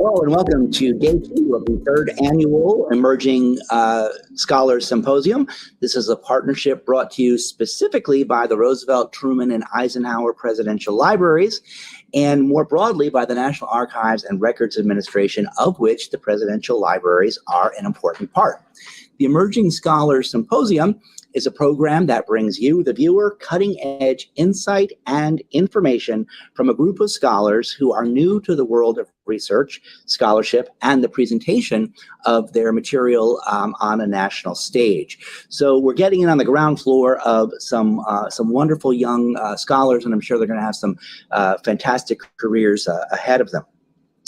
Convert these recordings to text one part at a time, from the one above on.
Hello and welcome to day 2 of the 3rd annual Emerging Scholars Symposium. This is a partnership brought to you specifically by the Roosevelt, Truman, and Eisenhower Presidential Libraries, and more broadly by the National Archives and Records Administration, of which the Presidential Libraries are an important part. The Emerging Scholars Symposium is a program that brings you, the viewer, cutting-edge insight and information from a group of scholars who are new to the world of research, scholarship, and the presentation of their material on a national stage. So we're getting in on the ground floor of some wonderful young scholars, and I'm sure they're going to have some fantastic careers ahead of them.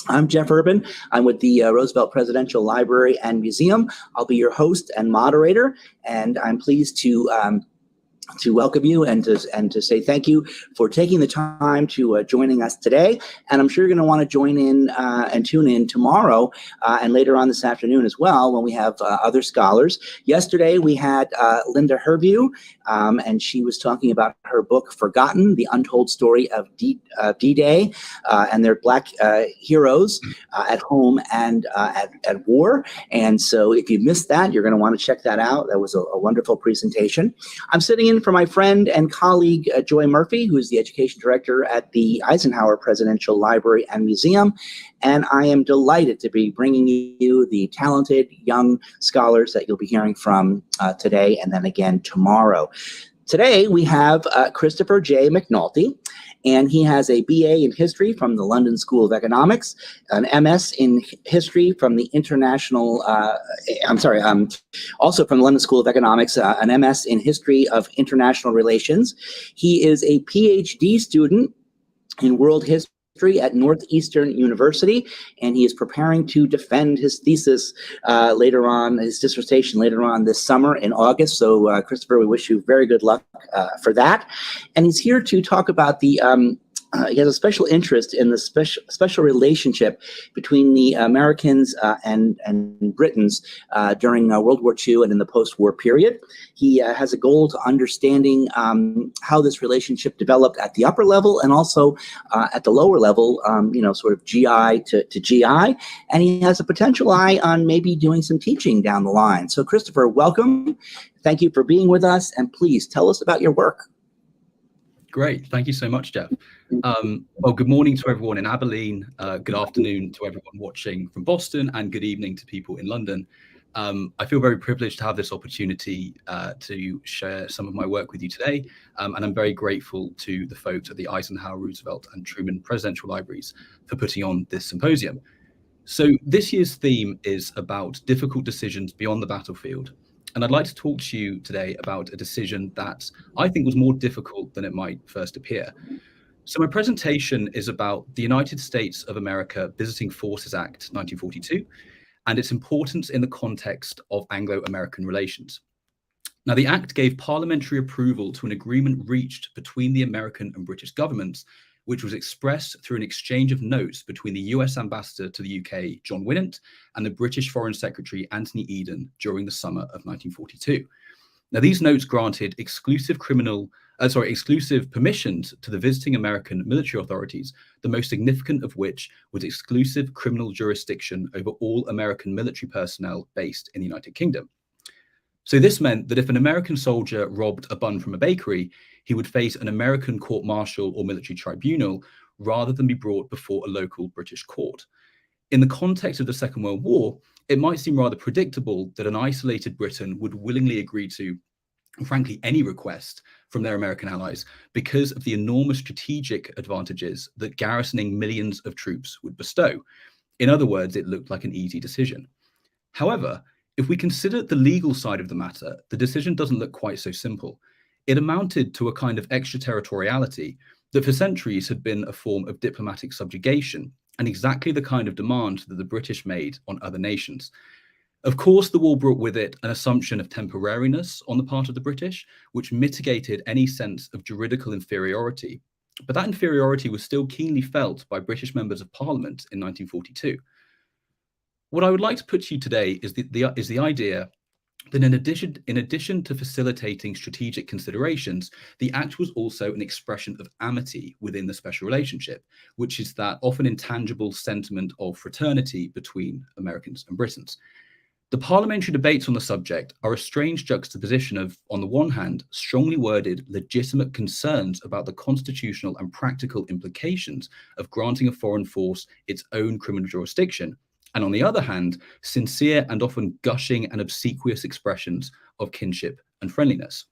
I'm Jeff Urban. I'm with the Roosevelt Presidential Library and Museum. I'll be your host and moderator, and I'm pleased to welcome you and to say thank you for taking the time to joining us today. And I'm sure you're going to want to join in and tune in tomorrow and later on this afternoon as well when we have other scholars. Yesterday we had Linda Herview, and she was talking about her book Forgotten: The Untold Story of D-Day and their Black heroes at home and at war. And so if you missed that, you're going to want to check that out. That was a wonderful presentation. I'm sitting in for my friend and colleague, Joy Murphy, who is the education director at the Eisenhower Presidential Library and Museum. And I am delighted to be bringing you the talented young scholars that you'll be hearing from today and then again tomorrow. Today, we have Christopher J. McNulty, and he has a BA in History from the London School of Economics, an MS in History from the also from the London School of Economics, an MS in History of International Relations. He is a PhD student in World History at Northeastern University, and he is preparing to defend his thesis his dissertation later on this summer in August. So, Christopher, we wish you very good luck for that. And he's here to talk about he has a special interest in the special relationship between the Americans and Britons during World War II and in the post-war period. He has a goal to understanding how this relationship developed at the upper level and also at the lower level, sort of GI to GI. And he has a potential eye on maybe doing some teaching down the line. So, Christopher, welcome. Thank you for being with us. And please tell us about your work. Great. Thank you so much, Jeff. Well, good morning to everyone in Abilene. Good afternoon to everyone watching from Boston, and good evening to people in London. I feel very privileged to have this opportunity to share some of my work with you today. And I'm very grateful to the folks at the Eisenhower, Roosevelt, and Truman Presidential Libraries for putting on this symposium. So this year's theme is about difficult decisions beyond the battlefield. And I'd like to talk to you today about a decision that I think was more difficult than it might first appear. So my presentation is about the United States of America Visiting Forces Act 1942 and its importance in the context of Anglo-American relations. Now, the Act gave parliamentary approval to an agreement reached between the American and British governments, which was expressed through an exchange of notes between the US ambassador to the UK, John Winant, and the British Foreign Secretary, Anthony Eden, during the summer of 1942. Now, these notes granted exclusive permissions to the visiting American military authorities, the most significant of which was exclusive criminal jurisdiction over all American military personnel based in the United Kingdom. So this meant that if an American soldier robbed a bun from a bakery, he would face an American court-martial or military tribunal rather than be brought before a local British court. In the context of the Second World War, it might seem rather predictable that an isolated Britain would willingly agree to, frankly, any request from their American allies because of the enormous strategic advantages that garrisoning millions of troops would bestow. In other words, it looked like an easy decision. However, if we consider the legal side of the matter, the decision doesn't look quite so simple. It amounted to a kind of extraterritoriality that for centuries had been a form of diplomatic subjugation and exactly the kind of demand that the British made on other nations. Of course, the war brought with it an assumption of temporariness on the part of the British, which mitigated any sense of juridical inferiority. But that inferiority was still keenly felt by British members of Parliament in 1942. What I would like to put to you today is the idea Then in addition to facilitating strategic considerations, the act was also an expression of amity within the special relationship, which is that often intangible sentiment of fraternity between Americans and Britons. The parliamentary debates on the subject are a strange juxtaposition of, on the one hand, strongly worded, legitimate concerns about the constitutional and practical implications of granting a foreign force its own criminal jurisdiction, and on the other hand, sincere and often gushing and obsequious expressions of kinship and friendliness.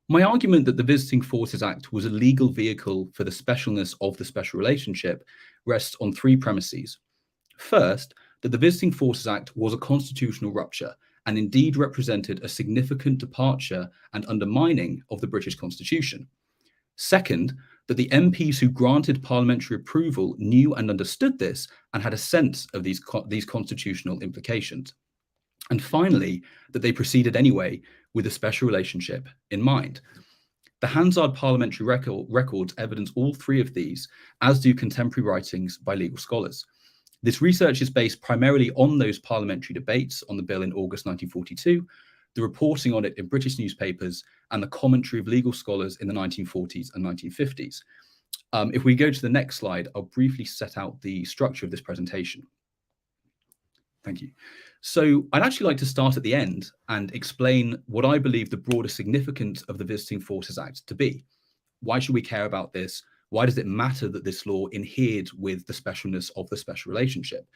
My argument that the Visiting Forces Act was a legal vehicle for the specialness of the special relationship rests on three premises. First, that the Visiting Forces Act was a constitutional rupture and indeed represented a significant departure and undermining of the British Constitution. Second, that the MPs who granted parliamentary approval knew and understood this and had a sense of these constitutional implications. And finally, that they proceeded anyway with a special relationship in mind. The Hansard parliamentary records evidence all three of these, as do contemporary writings by legal scholars. This research is based primarily on those parliamentary debates on the bill in August 1942, the reporting on it in British newspapers, and the commentary of legal scholars in the 1940s and 1950s. If we go to the next slide, I'll briefly set out the structure of this presentation. Thank you. So I'd actually like to start at the end and explain what I believe the broader significance of the Visiting Forces Act to be. Why should we care about this? Why does it matter that this law adhered with the specialness of the special relationship?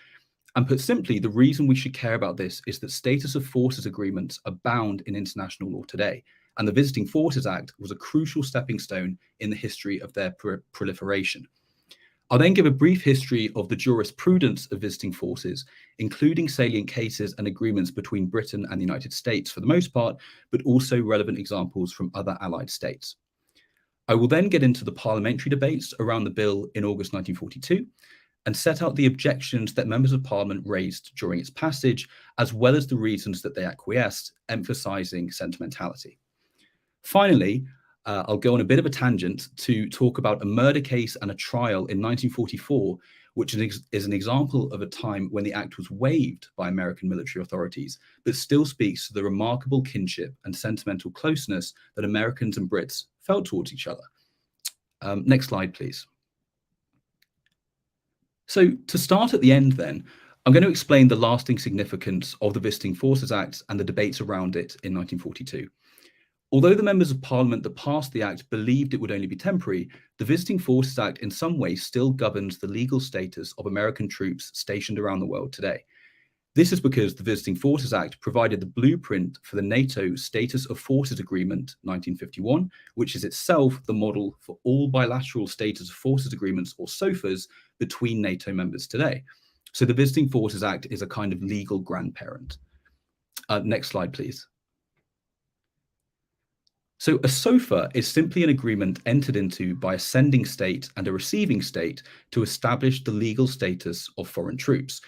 And put simply, the reason we should care about this is that status of forces agreements abound in international law today, and the Visiting Forces Act was a crucial stepping stone in the history of their proliferation. I'll then give a brief history of the jurisprudence of visiting forces, including salient cases and agreements between Britain and the United States for the most part, but also relevant examples from other allied states. I will then get into the parliamentary debates around the bill in August 1942, and set out the objections that members of parliament raised during its passage, as well as the reasons that they acquiesced, emphasizing sentimentality. Finally, I'll go on a bit of a tangent to talk about a murder case and a trial in 1944, which is an example of a time when the act was waived by American military authorities, but still speaks to the remarkable kinship and sentimental closeness that Americans and Brits felt towards each other. Next slide, please. So to start at the end then, I'm going to explain the lasting significance of the Visiting Forces Act and the debates around it in 1942. Although the members of parliament that passed the act believed it would only be temporary, the Visiting Forces Act in some ways still governs the legal status of American troops stationed around the world today. This is because the Visiting Forces Act provided the blueprint for the NATO Status of Forces Agreement 1951, which is itself the model for all bilateral Status of Forces Agreements, or SOFAs, between NATO members today. So the Visiting Forces Act is a kind of legal grandparent. Next slide, please. So a SOFA is simply an agreement entered into by a sending state and a receiving state to establish the legal status of foreign troops.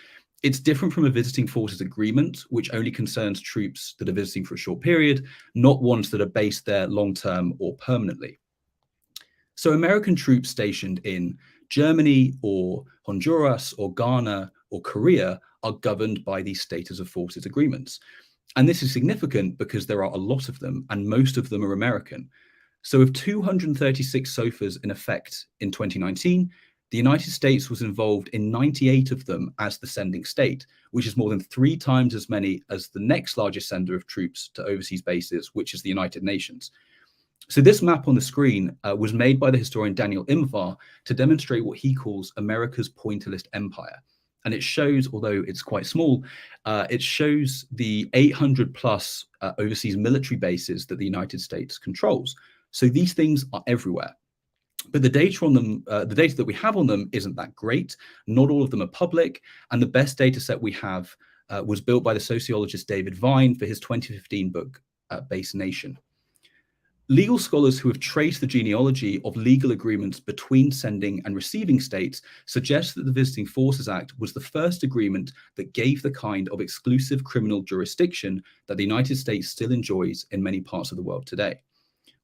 It's different from a visiting forces agreement, which only concerns troops that are visiting for a short period, not ones that are based there long-term or permanently. So American troops stationed in Germany or Honduras or Ghana or Korea are governed by these status of forces agreements. And this is significant because there are a lot of them, and most of them are American. So of 236 SOFAs in effect in 2019, the United States was involved in 98 of them as the sending state, which is more than 3 times as many as the next largest sender of troops to overseas bases, which is the United Nations. So this map on the screen was made by the historian Daniel Imvar to demonstrate what he calls America's pointillist empire. And it shows, although it's quite small, it shows the 800 plus overseas military bases that the United States controls. So these things are everywhere. But the data on them, the data that we have on them isn't that great. Not all of them are public. And the best data set we have was built by the sociologist David Vine for his 2015 book, Base Nation. Legal scholars who have traced the genealogy of legal agreements between sending and receiving states suggest that the Visiting Forces Act was the first agreement that gave the kind of exclusive criminal jurisdiction that the United States still enjoys in many parts of the world today.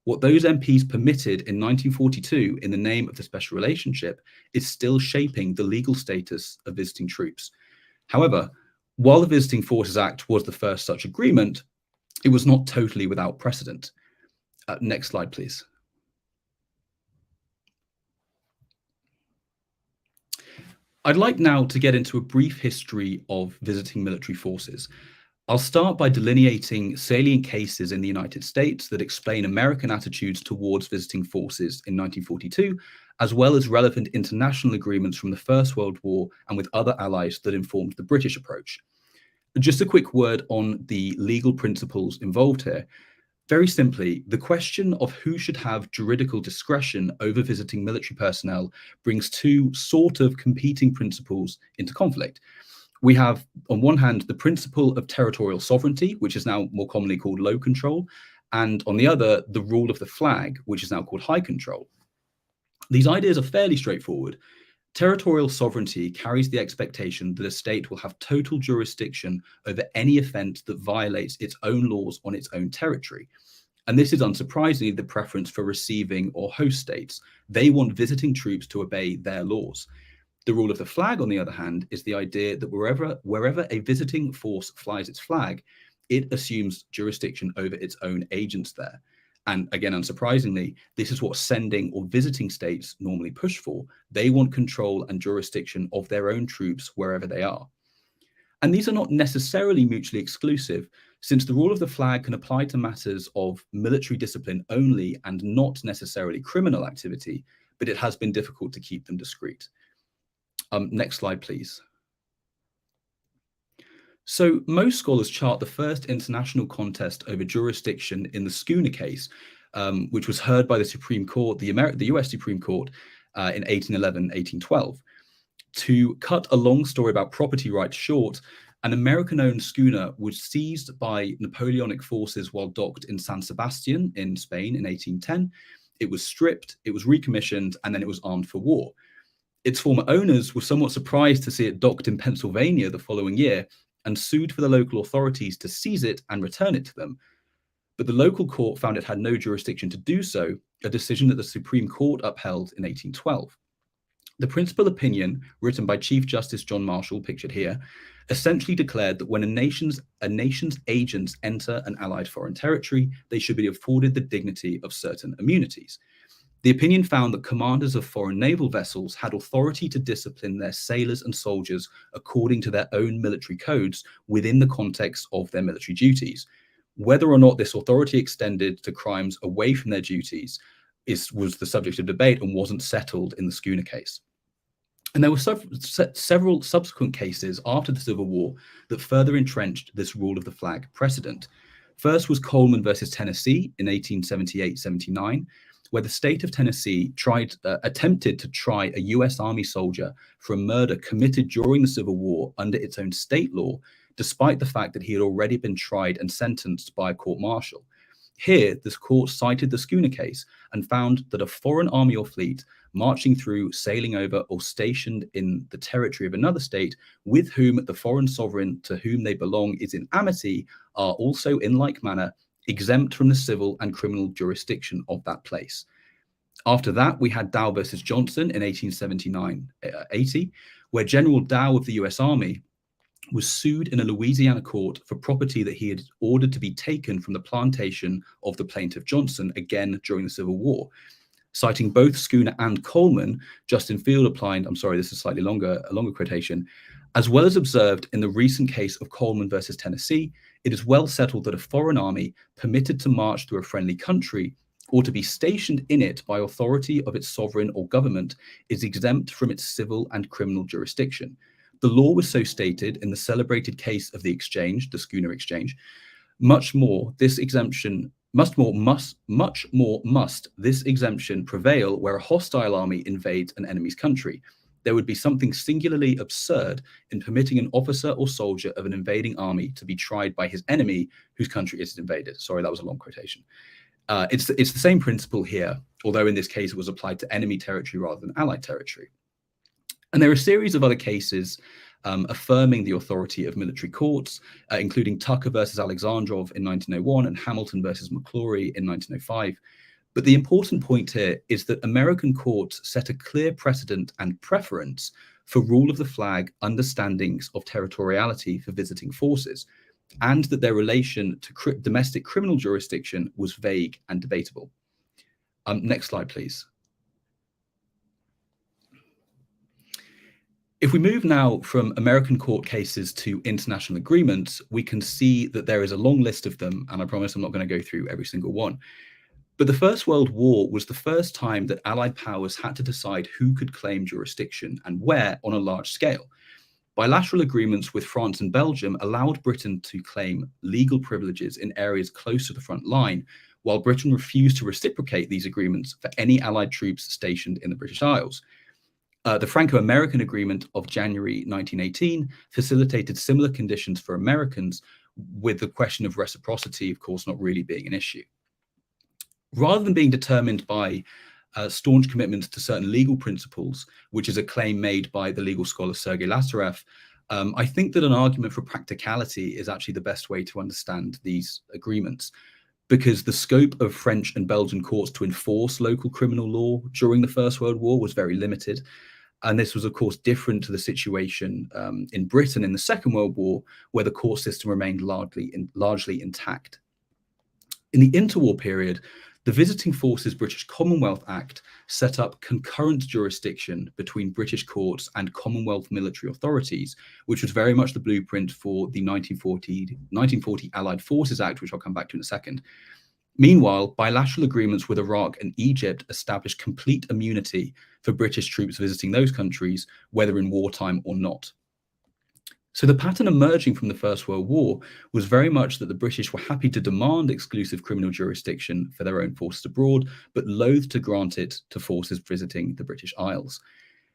What those MPs permitted in 1942 in the name of the special relationship is still shaping the legal status of visiting troops. However, While the Visiting Forces Act was the first such agreement, it was not totally without precedent. Next slide, please. I'd like now to get into a brief history of visiting military forces. I'll start by delineating salient cases in the United States that explain American attitudes towards visiting forces in 1942, as well as relevant international agreements from the First World War and with other allies that informed the British approach. Just a quick word on the legal principles involved here. Very simply, the question of who should have juridical discretion over visiting military personnel brings two sort of competing principles into conflict. We have, on one hand, the principle of territorial sovereignty, which is now more commonly called low control, and on the other, the rule of the flag, which is now called high control. These ideas are fairly straightforward. Territorial sovereignty carries the expectation that a state will have total jurisdiction over any offence that violates its own laws on its own territory. And this is unsurprisingly the preference for receiving or host states. They want visiting troops to obey their laws. The rule of the flag, on the other hand, is the idea that wherever a visiting force flies its flag, it assumes jurisdiction over its own agents there. And again, unsurprisingly, this is what sending or visiting states normally push for. They want control and jurisdiction of their own troops wherever they are. And these are not necessarily mutually exclusive, since the rule of the flag can apply to matters of military discipline only and not necessarily criminal activity, but it has been difficult to keep them discrete. Next slide, please. So most scholars chart the first international contest over jurisdiction in the Schooner case, which was heard by the Supreme Court, the US Supreme Court, in 1811, 1812. To cut a long story about property rights short, an American-owned schooner was seized by Napoleonic forces while docked in San Sebastian in Spain in 1810. It was stripped, it was recommissioned, and then it was armed for war. Its former owners were somewhat surprised to see it docked in Pennsylvania the following year, and sued for the local authorities to seize it and return it to them. But the local court found it had no jurisdiction to do so, a decision that the Supreme Court upheld in 1812. The principal opinion, written by Chief Justice John Marshall, pictured here, essentially declared that when a nation's agents enter an allied foreign territory, they should be afforded the dignity of certain immunities. The opinion found that commanders of foreign naval vessels had authority to discipline their sailors and soldiers according to their own military codes within the context of their military duties. Whether or not this authority extended to crimes away from their duties was the subject of debate and wasn't settled in the Schooner case. And there were several subsequent cases after the Civil War that further entrenched this rule of the flag precedent. First was Coleman versus Tennessee in 1878-79, where the state of Tennessee attempted to try a US Army soldier for a murder committed during the Civil War under its own state law, despite the fact that he had already been tried and sentenced by a court-martial. Here, this court cited the Schooner case and found that a foreign army or fleet marching through, sailing over, or stationed in the territory of another state with whom the foreign sovereign to whom they belong is in amity are also, in like manner, exempt from the civil and criminal jurisdiction of that place. After that, we had Dow versus Johnson in 1879-80, where General Dow of the US Army was sued in a Louisiana court for property that he had ordered to be taken from the plantation of the plaintiff Johnson, again during the Civil War. Citing both Schooner and Coleman, Justin Field opined, I'm sorry, this is a longer quotation, as well as observed in the recent case of Coleman versus Tennessee, it is well settled that a foreign army permitted to march through a friendly country or to be stationed in it by authority of its sovereign or government is exempt from its civil and criminal jurisdiction. The law was so stated in the celebrated case of the exchange, the Schooner Exchange. Much more this exemption prevail where a hostile army invades an enemy's country. There would be something singularly absurd in permitting an officer or soldier of an invading army to be tried by his enemy whose country it is invaded. Sorry, that was a long quotation. It's the same principle here, although in this case it was applied to enemy territory rather than allied territory. And there are a series of other cases affirming the authority of military courts, including Tucker versus Alexandrov in 1901 and Hamilton versus McClory in 1905. But the important point here is that American courts set a clear precedent and preference for rule of the flag understandings of territoriality for visiting forces, and that their relation to domestic criminal jurisdiction was vague and debatable. Next slide, please. If we move now from American court cases to international agreements, we can see that there is a long list of them, and I promise I'm not going to go through every single one. But the First World War was the first time that Allied powers had to decide who could claim jurisdiction and where on a large scale. Bilateral agreements with France and Belgium allowed Britain to claim legal privileges in areas close to the front line, while Britain refused to reciprocate these agreements for any Allied troops stationed in the British Isles. The Franco-American Agreement of January 1918 facilitated similar conditions for Americans, with the question of reciprocity, of course, not really being an issue. Rather than being determined by staunch commitments to certain legal principles, which is a claim made by the legal scholar Sergei Lazarev, I think that an argument for practicality is actually the best way to understand these agreements, because the scope of French and Belgian courts to enforce local criminal law during the First World War was very limited. And this was, of course, different to the situation in Britain in the Second World War, where the court system remained largely intact. In the interwar period, the Visiting Forces British Commonwealth Act set up concurrent jurisdiction between British courts and Commonwealth military authorities, which was very much the blueprint for the 1940 Allied Forces Act, which I'll come back to in a second. Meanwhile, bilateral agreements with Iraq and Egypt established complete immunity for British troops visiting those countries, whether in wartime or not. So the pattern emerging from the First World War was very much that the British were happy to demand exclusive criminal jurisdiction for their own forces abroad, but loath to grant it to forces visiting the British Isles.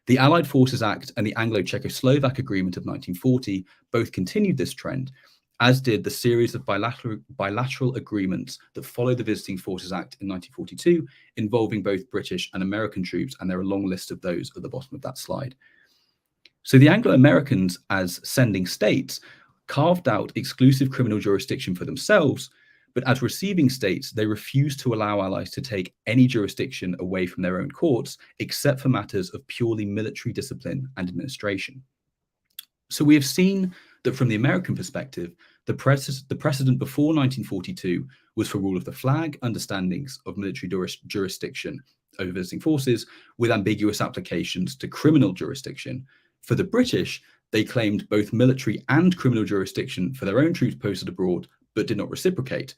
The Allied Forces Act and the Anglo-Czechoslovak Agreement of 1940 both continued this trend, as did the series of bilateral agreements that followed the Visiting Forces Act in 1942, involving both British and American troops, and there are a long list of those at the bottom of that slide. So the Anglo-Americans, as sending states, carved out exclusive criminal jurisdiction for themselves, but as receiving states, they refused to allow allies to take any jurisdiction away from their own courts, except for matters of purely military discipline and administration. So we have seen that from the American perspective, the precedent before 1942 was for rule of the flag understandings of military jurisdiction over visiting forces, with ambiguous applications to criminal jurisdiction. For the British, they claimed both military and criminal jurisdiction for their own troops posted abroad, but did not reciprocate.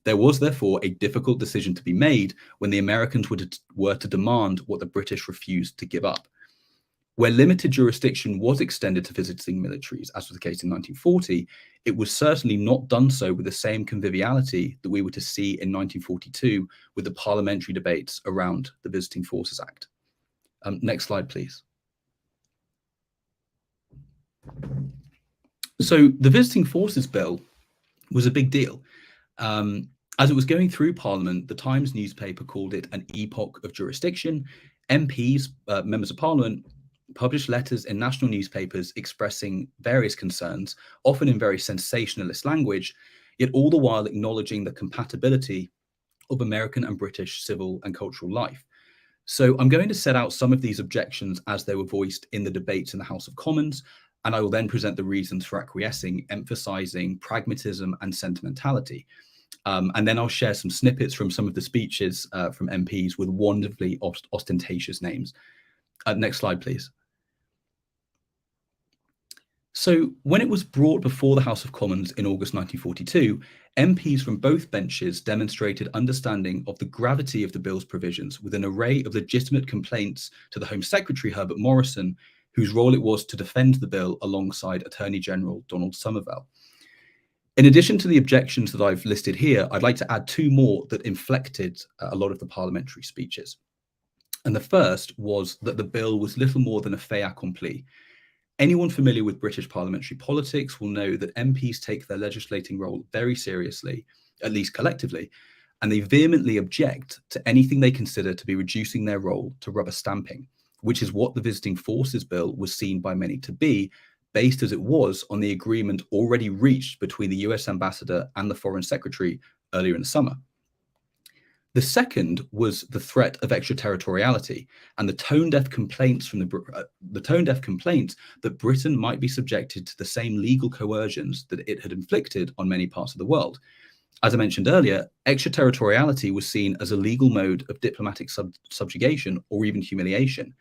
There was therefore a difficult decision to be made when the Americans were to demand what the British refused to give up. Where limited jurisdiction was extended to visiting militaries, as was the case in 1940, it was certainly not done so with the same conviviality that we were to see in 1942 with the parliamentary debates around the Visiting Forces Act. Next slide, please. So the Visiting Forces Bill was a big deal. As it was going through Parliament, the Times newspaper called it an epoch of jurisdiction. MPs, members of Parliament, published letters in national newspapers expressing various concerns, often in very sensationalist language, yet all the while acknowledging the compatibility of American and British civil and cultural life. So I'm going to set out some of these objections as they were voiced in the debates in the House of Commons, and I will then present the reasons for acquiescing, emphasizing pragmatism and sentimentality. And then I'll share some snippets from some of the speeches from MPs with wonderfully ostentatious names. Next slide, please. So when it was brought before the House of Commons in August 1942, MPs from both benches demonstrated understanding of the gravity of the bill's provisions with an array of legitimate complaints to the Home Secretary Herbert Morrison, whose role it was to defend the bill alongside Attorney General Donald Somervell. In addition to the objections that I've listed here, I'd like to add two more that inflected a lot of the parliamentary speeches. And the first was that the bill was little more than a fait accompli. Anyone familiar with British parliamentary politics will know that MPs take their legislating role very seriously, at least collectively, and they vehemently object to anything they consider to be reducing their role to rubber stamping, which is what the Visiting Forces Bill was seen by many to be, based as it was on the agreement already reached between the US ambassador and the Foreign Secretary earlier in the summer. The second was the threat of extraterritoriality and the tone-deaf complaints from that Britain might be subjected to the same legal coercions that it had inflicted on many parts of the world. As I mentioned earlier, extraterritoriality was seen as a legal mode of diplomatic subjugation or even humiliation.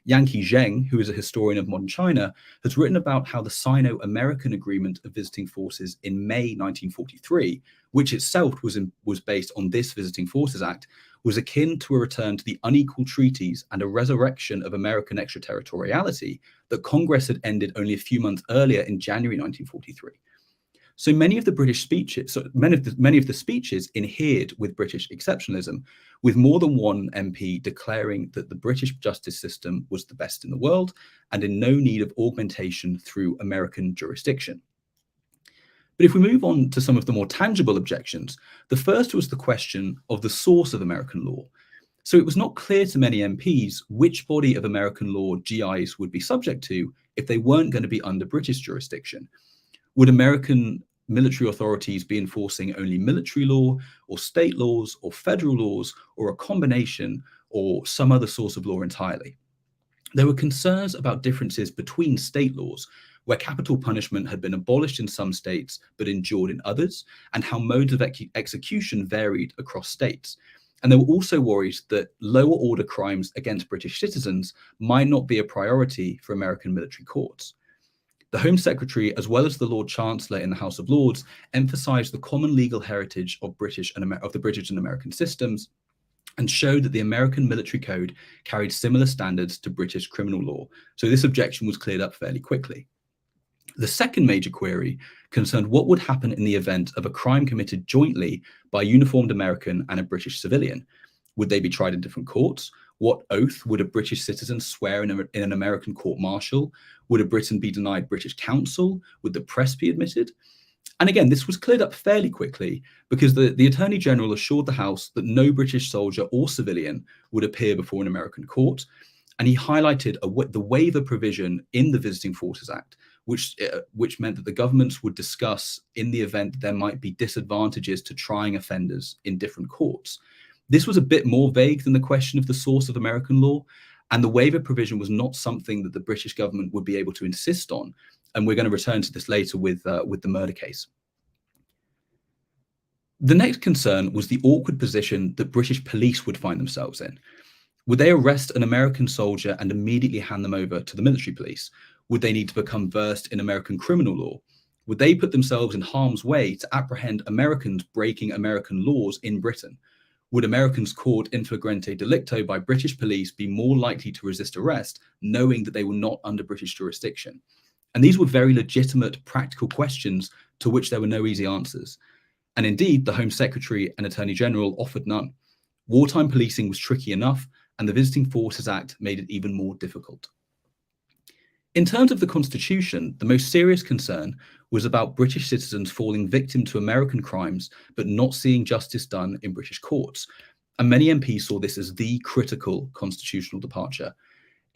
Yankee Zheng, who is a historian of modern China, has written about how the Sino-American Agreement of Visiting Forces in May 1943, which itself was based on this Visiting Forces Act, was akin to a return to the unequal treaties and a resurrection of American extraterritoriality that Congress had ended only a few months earlier in January 1943. So many of the speeches adhered with British exceptionalism, with more than one MP declaring that the British justice system was the best in the world and in no need of augmentation through American jurisdiction. But if we move on to some of the more tangible objections, the first was the question of the source of American law. So it was not clear to many MPs which body of American law GIs would be subject to if they weren't going to be under British jurisdiction. Would American military authorities be enforcing only military law or state laws or federal laws or a combination or some other source of law entirely? There were concerns about differences between state laws, where capital punishment had been abolished in some states but endured in others, and how modes of execution varied across states. And there were also worries that lower order crimes against British citizens might not be a priority for American military courts. The Home Secretary, as well as the Lord Chancellor in the House of Lords, emphasised the common legal heritage of the British and American systems, and showed that the American military code carried similar standards to British criminal law. So this objection was cleared up fairly quickly. The second major query concerned what would happen in the event of a crime committed jointly by a uniformed American and a British civilian. Would they be tried in different courts? What oath would a British citizen swear in an American court-martial? Would a Briton be denied British counsel? Would the press be admitted? And again, this was cleared up fairly quickly because the Attorney General assured the House that no British soldier or civilian would appear before an American court. And he highlighted the waiver provision in the Visiting Forces Act, which meant that the governments would discuss in the event that there might be disadvantages to trying offenders in different courts. This was a bit more vague than the question of the source of American law, and the waiver provision was not something that the British government would be able to insist on. And we're going to return to this later with the murder case. The next concern was the awkward position that British police would find themselves in. Would they arrest an American soldier and immediately hand them over to the military police? Would they need to become versed in American criminal law? Would they put themselves in harm's way to apprehend Americans breaking American laws in Britain? Would Americans caught in flagrante delicto by British police be more likely to resist arrest, knowing that they were not under British jurisdiction? And these were very legitimate, practical questions to which there were no easy answers. And indeed, the Home Secretary and Attorney General offered none. Wartime policing was tricky enough, and the Visiting Forces Act made it even more difficult. In terms of the Constitution, the most serious concern was about British citizens falling victim to American crimes, but not seeing justice done in British courts. And many MPs saw this as the critical constitutional departure.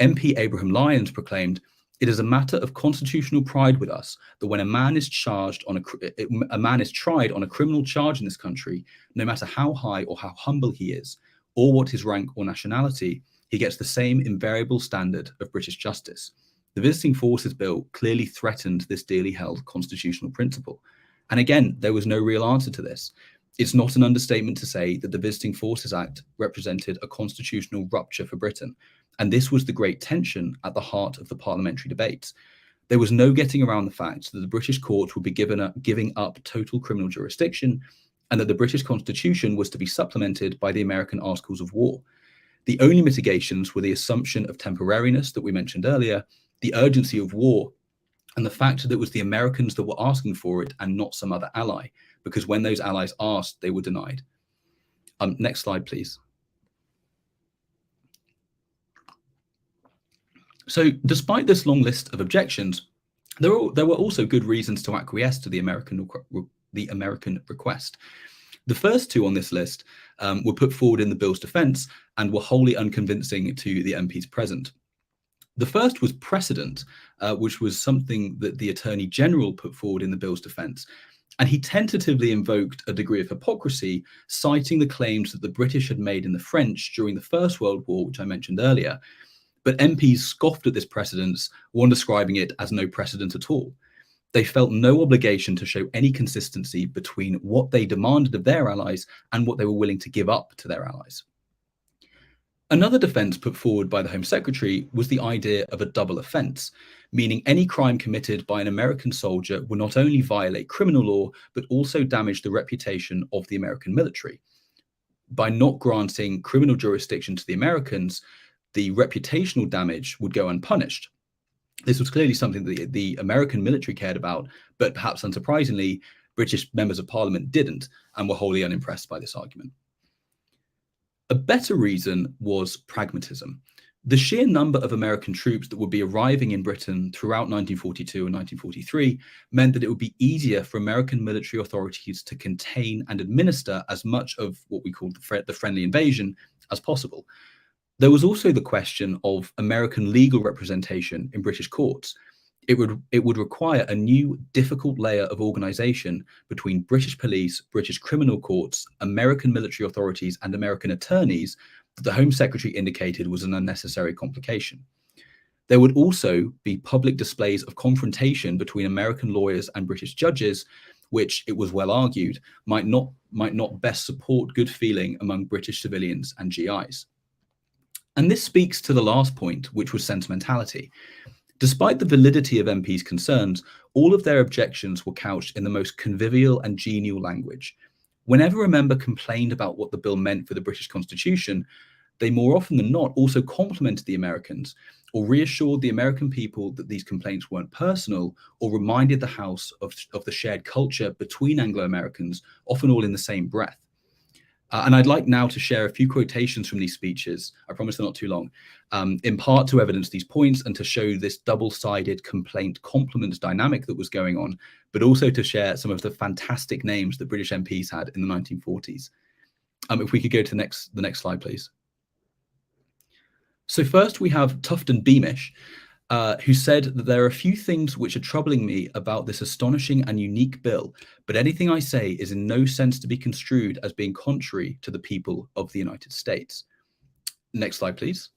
MP Abraham Lyons proclaimed, "It is a matter of constitutional pride with us that when a man is tried on a criminal charge in this country, no matter how high or how humble he is, or what his rank or nationality, he gets the same invariable standard of British justice." The Visiting Forces Bill clearly threatened this dearly held constitutional principle. And again, there was no real answer to this. It's not an understatement to say that the Visiting Forces Act represented a constitutional rupture for Britain. And this was the great tension at the heart of the parliamentary debates. There was no getting around the fact that the British courts would be giving up total criminal jurisdiction, and that the British Constitution was to be supplemented by the American Articles of War. The only mitigations were the assumption of temporariness that we mentioned earlier, the urgency of war, and the fact that it was the Americans that were asking for it and not some other ally, because when those allies asked, they were denied. Next slide, please. So despite this long list of objections, there were also good reasons to acquiesce to the American request. The first two on this list were put forward in the bill's defence and were wholly unconvincing to the MPs present. The first was precedent, which was something that the Attorney General put forward in the bill's defence. And he tentatively invoked a degree of hypocrisy, citing the claims that the British had made in the French during the First World War, which I mentioned earlier. But MPs scoffed at this precedence, one describing it as no precedent at all. They felt no obligation to show any consistency between what they demanded of their allies and what they were willing to give up to their allies. Another defense put forward by the Home Secretary was the idea of a double offense, meaning any crime committed by an American soldier would not only violate criminal law, but also damage the reputation of the American military. By not granting criminal jurisdiction to the Americans, the reputational damage would go unpunished. This was clearly something that the American military cared about, but perhaps unsurprisingly, British members of parliament didn't and were wholly unimpressed by this argument. A better reason was pragmatism. The sheer number of American troops that would be arriving in Britain throughout 1942 and 1943 meant that it would be easier for American military authorities to contain and administer as much of what we call the friendly invasion as possible. There was also the question of American legal representation in British courts. It would require a new, difficult layer of organization between British police, British criminal courts, American military authorities, and American attorneys that the Home Secretary indicated was an unnecessary complication. There would also be public displays of confrontation between American lawyers and British judges, which, it was well argued, might not best support good feeling among British civilians and GIs. And this speaks to the last point, which was sentimentality. Despite the validity of MPs' concerns, all of their objections were couched in the most convivial and genial language. Whenever a member complained about what the bill meant for the British Constitution, they more often than not also complimented the Americans or reassured the American people that these complaints weren't personal, or reminded the House of the shared culture between Anglo-Americans, often all in the same breath. And I'd like now to share a few quotations from these speeches. I promise they're not too long, in part to evidence these points and to show this double-sided complaint-compliment dynamic that was going on, but also to share some of the fantastic names that British MPs had in the 1940s. If we could go to the next slide, please. So first we have Tufton Beamish, who said that there are a few things which are troubling me about this astonishing and unique bill, but anything I say is in no sense to be construed as being contrary to the people of the United States. Next slide, please.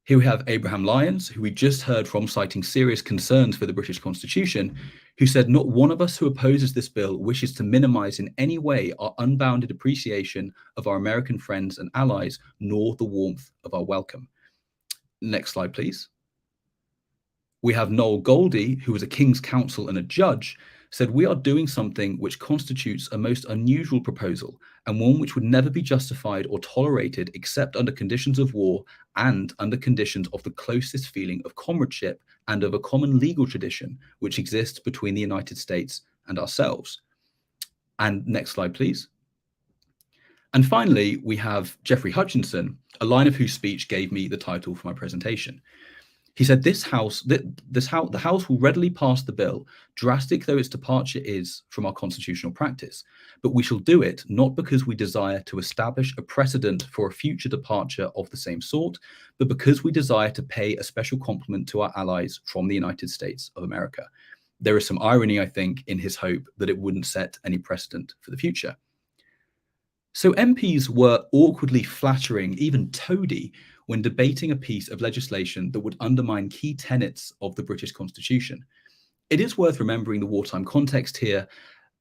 Here we have Abraham Lyons, who we just heard from citing serious concerns for the British Constitution, who said, "Not one of us who opposes this bill wishes to minimize in any way our unbounded appreciation of our American friends and allies, nor the warmth of our welcome." Next slide, please. We have Noel Goldie, who was a King's Counsel and a judge, said, "We are doing something which constitutes a most unusual proposal, and one which would never be justified or tolerated except under conditions of war and under conditions of the closest feeling of comradeship and of a common legal tradition which exists between the United States and ourselves." And next slide, please. And finally, we have Geoffrey Hutchinson, a line of whose speech gave me the title for my presentation. He said, the House will readily pass the bill, drastic though its departure is from our constitutional practice, but we shall do it not because we desire to establish a precedent for a future departure of the same sort, but because we desire to pay a special compliment to our allies from the United States of America. There is some irony, I think, in his hope that it wouldn't set any precedent for the future. So MPs were awkwardly flattering, even toady, when debating a piece of legislation that would undermine key tenets of the British Constitution. It is worth remembering the wartime context here,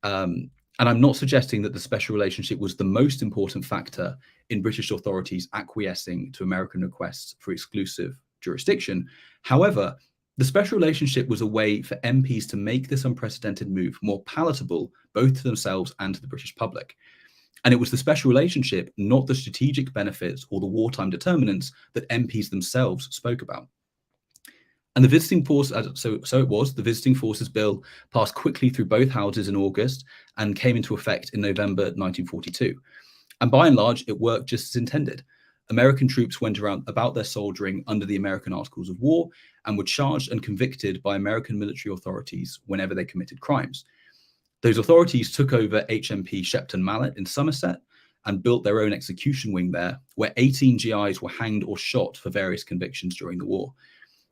and I'm not suggesting that the special relationship was the most important factor in British authorities acquiescing to American requests for exclusive jurisdiction. However, the special relationship was a way for MPs to make this unprecedented move more palatable, both to themselves and to the British public. And it was the special relationship, not the strategic benefits or the wartime determinants, that MPs themselves spoke about. And the Visiting Force, the Visiting Forces Bill passed quickly through both houses in August and came into effect in November 1942. And by and large, it worked just as intended. American troops went about their soldiering under the American Articles of War and were charged and convicted by American military authorities whenever they committed crimes. Those authorities took over HMP Shepton Mallet in Somerset and built their own execution wing there, where 18 GIs were hanged or shot for various convictions during the war.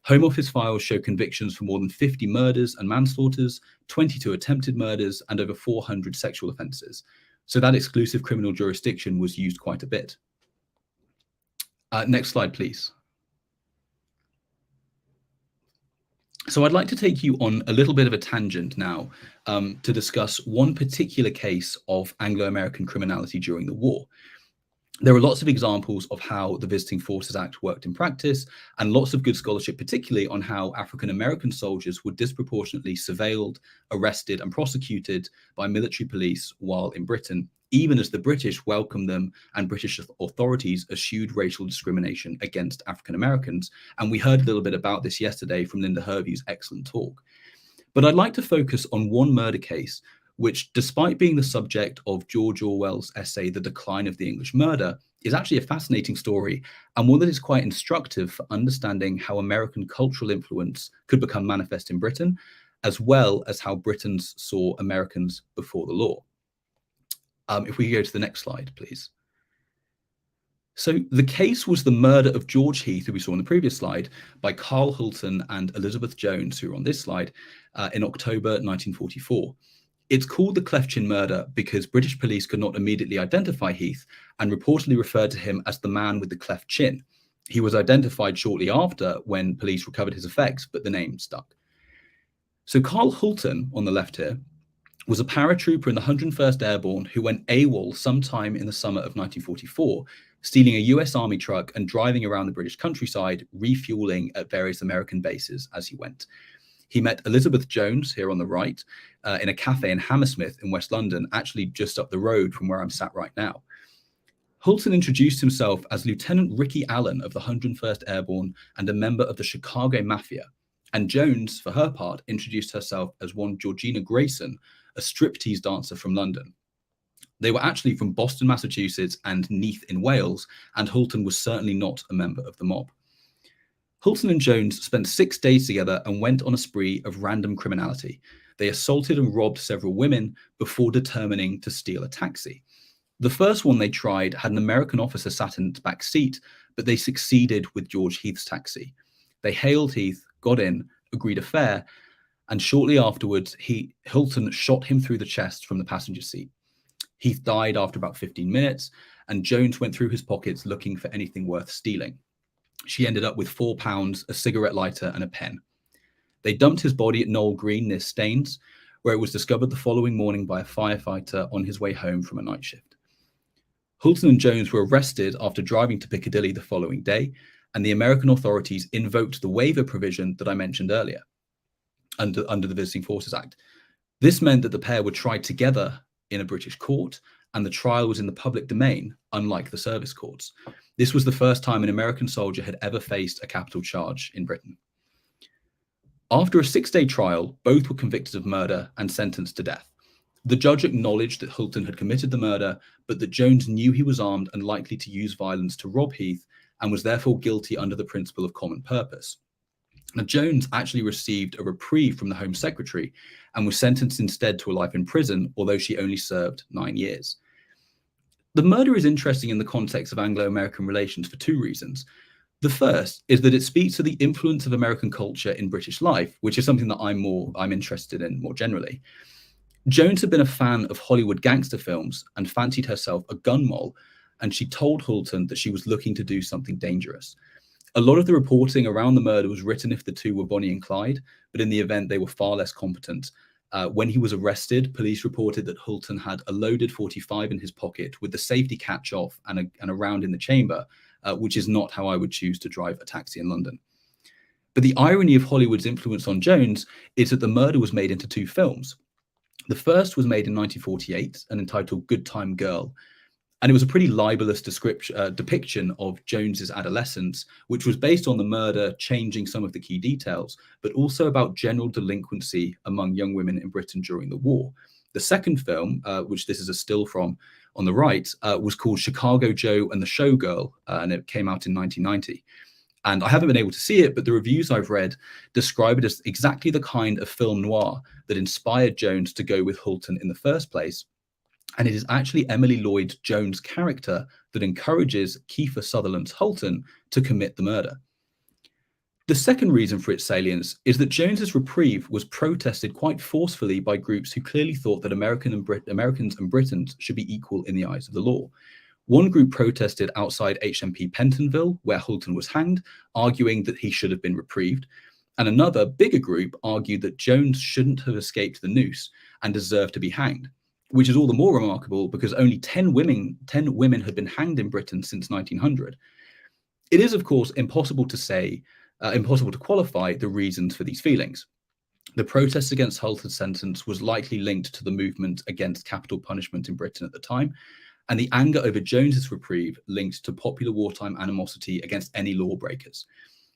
Home Office files show convictions for more than 50 murders and manslaughters, 22 attempted murders, and over 400 sexual offences. So that exclusive criminal jurisdiction was used quite a bit. Next slide, please. So I'd like to take you on a little bit of a tangent now to discuss one particular case of Anglo-American criminality during the war. There are lots of examples of how the Visiting Forces Act worked in practice, and lots of good scholarship, particularly on how African-American soldiers were disproportionately surveilled, arrested, and prosecuted by military police while in Britain, even as the British welcomed them and British authorities eschewed racial discrimination against African-Americans. And we heard a little bit about this yesterday from Linda Herview's excellent talk. But I'd like to focus on one murder case which, despite being the subject of George Orwell's essay, The Decline of the English Murder, is actually a fascinating story, and one that is quite instructive for understanding how American cultural influence could become manifest in Britain, as well as how Britons saw Americans before the law. If we go to the next slide, please. So the case was the murder of George Heath, who we saw in the previous slide, by Carl Hulton and Elizabeth Jones, who are on this slide, in October 1944. It's called the Cleft Chin murder because British police could not immediately identify Heath and reportedly referred to him as the man with the cleft chin. He was identified shortly after when police recovered his effects, but the name stuck. So Carl Hulton, on the left here, was a paratrooper in the 101st Airborne who went AWOL sometime in the summer of 1944, stealing a US Army truck and driving around the British countryside, refueling at various American bases as he went. He met Elizabeth Jones, here on the right, in a cafe in Hammersmith in West London, actually just up the road from where I'm sat right now. Hulton introduced himself as Lieutenant Ricky Allen of the 101st Airborne and a member of the Chicago Mafia. And Jones, for her part, introduced herself as one Georgina Grayson, a striptease dancer from London. They were actually from Boston, Massachusetts and Neath in Wales, and Hulton was certainly not a member of the mob. Hulton and Jones spent 6 days together and went on a spree of random criminality. They assaulted and robbed several women before determining to steal a taxi. The first one they tried had an American officer sat in the back seat, but they succeeded with George Heath's taxi. They hailed Heath, got in, agreed a fare, and shortly afterwards, Hulton shot him through the chest from the passenger seat. Heath died after about 15 minutes, and Jones went through his pockets looking for anything worth stealing. She ended up with £4, a cigarette lighter, and a pen. They dumped his body at Knoll Green near Staines, where it was discovered the following morning by a firefighter on his way home from a night shift. Hulton and Jones were arrested after driving to Piccadilly the following day, and the American authorities invoked the waiver provision that I mentioned earlier under the Visiting Forces Act. This meant that the pair were tried together in a British court, and the trial was in the public domain, unlike the service courts. This was the first time an American soldier had ever faced a capital charge in Britain. After a 6-day trial, both were convicted of murder and sentenced to death. The judge acknowledged that Hulton had committed the murder, but that Jones knew he was armed and likely to use violence to rob Heath, and was therefore guilty under the principle of common purpose. Now, Jones actually received a reprieve from the Home Secretary and was sentenced instead to a life in prison, although she only served 9 years. The murder is interesting in the context of Anglo-American relations for 2 reasons. The first is that it speaks to the influence of American culture in British life, which is something that I'm interested in more generally. Jones had been a fan of Hollywood gangster films and fancied herself a gun moll, and she told Hulton that she was looking to do something dangerous. A lot of the reporting around the murder was written if the two were Bonnie and Clyde, but in the event they were far less competent. When he was arrested, police reported that Hulton had a loaded .45 in his pocket with the safety catch off and a round in the chamber, which is not how I would choose to drive a taxi in London. But the irony of Hollywood's influence on Jones is that the murder was made into 2 films. The first was made in 1948 and entitled Good Time Girl. And it was a pretty libelous depiction of Jones's adolescence, which was based on the murder, changing some of the key details, but also about general delinquency among young women in Britain during the war. The second film, which this is a still from on the right, was called Chicago Joe and the Showgirl, and it came out in 1990. And I haven't been able to see it, but the reviews I've read describe it as exactly the kind of film noir that inspired Jones to go with Hulton in the first place. And it is actually Emily Lloyd-Jones' character that encourages Kiefer Sutherland's Hulton to commit the murder. The second reason for its salience is that Jones's reprieve was protested quite forcefully by groups who clearly thought that Americans and Britons should be equal in the eyes of the law. One group protested outside HMP Pentonville, where Hulton was hanged, arguing that he should have been reprieved. And another, bigger group argued that Jones shouldn't have escaped the noose and deserved to be hanged, which is all the more remarkable because only 10 women had been hanged in Britain since 1900. It is, of course, impossible to qualify the reasons for these feelings. The protest against Hulton's sentence was likely linked to the movement against capital punishment in Britain at the time, and the anger over Jones's reprieve linked to popular wartime animosity against any lawbreakers.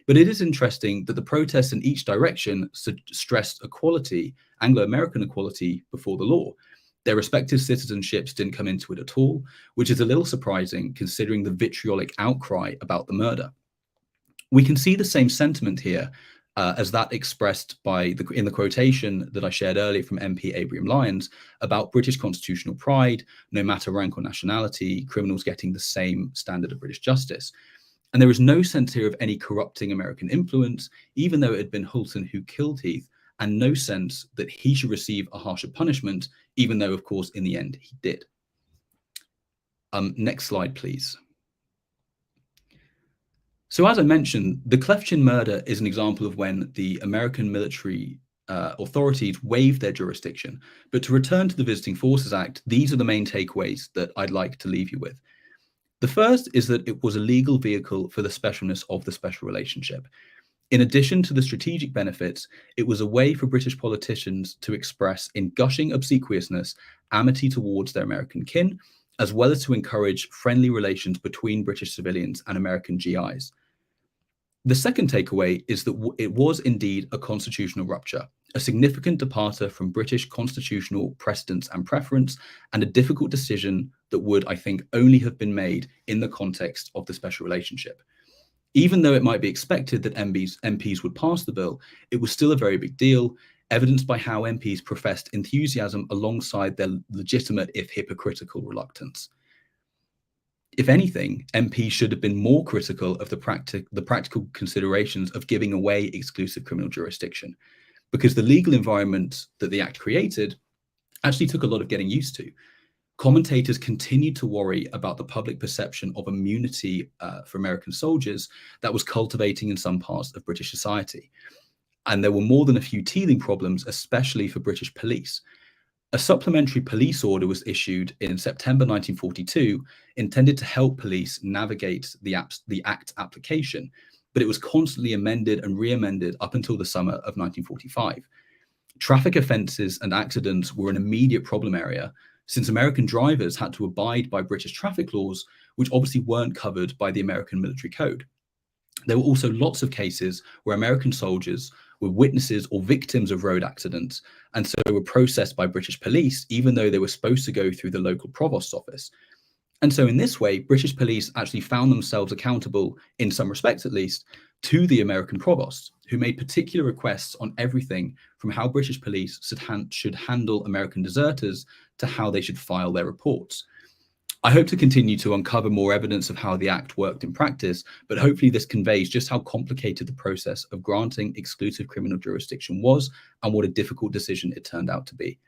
But it is interesting that the protests in each direction stressed equality, Anglo-American equality before the law. Their respective citizenships didn't come into it at all, which is a little surprising considering the vitriolic outcry about the murder. We can see the same sentiment here as that expressed in the quotation that I shared earlier from MP Abraham Lyons about British constitutional pride, no matter rank or nationality, criminals getting the same standard of British justice. And there is no sense here of any corrupting American influence, even though it had been Hulton who killed Heath, and no sense that he should receive a harsher punishment, even though, of course, in the end, he did. Next slide, please. So as I mentioned, the Cleftchin murder is an example of when the American military authorities waived their jurisdiction. But to return to the Visiting Forces Act, these are the main takeaways that I'd like to leave you with. The first is that it was a legal vehicle for the specialness of the special relationship. In addition to the strategic benefits, it was a way for British politicians to express in gushing obsequiousness amity towards their American kin, as well as to encourage friendly relations between British civilians and American GIs. The second takeaway is that it was indeed a constitutional rupture, a significant departure from British constitutional precedents and preference, and a difficult decision that would, I think, only have been made in the context of the special relationship. Even though it might be expected that MPs would pass the bill, it was still a very big deal, evidenced by how MPs professed enthusiasm alongside their legitimate, if hypocritical, reluctance. If anything, MPs should have been more critical of the practical considerations of giving away exclusive criminal jurisdiction, because the legal environment that the Act created actually took a lot of getting used to. Commentators continued to worry about the public perception of immunity for American soldiers that was cultivating in some parts of British society. And there were more than a few teething problems, especially for British police. A supplementary police order was issued in September 1942, intended to help police navigate the Act application, but it was constantly amended and re-amended up until the summer of 1945. Traffic offences and accidents were an immediate problem area, since American drivers had to abide by British traffic laws, which obviously weren't covered by the American military code. There were also lots of cases where American soldiers were witnesses or victims of road accidents, and so they were processed by British police, even though they were supposed to go through the local provost's office. And so in this way, British police actually found themselves accountable, in some respects at least, to the American provost, who made particular requests on everything from how British police should handle American deserters to how they should file their reports. I hope to continue to uncover more evidence of how the Act worked in practice, but hopefully this conveys just how complicated the process of granting exclusive criminal jurisdiction was and what a difficult decision it turned out to be.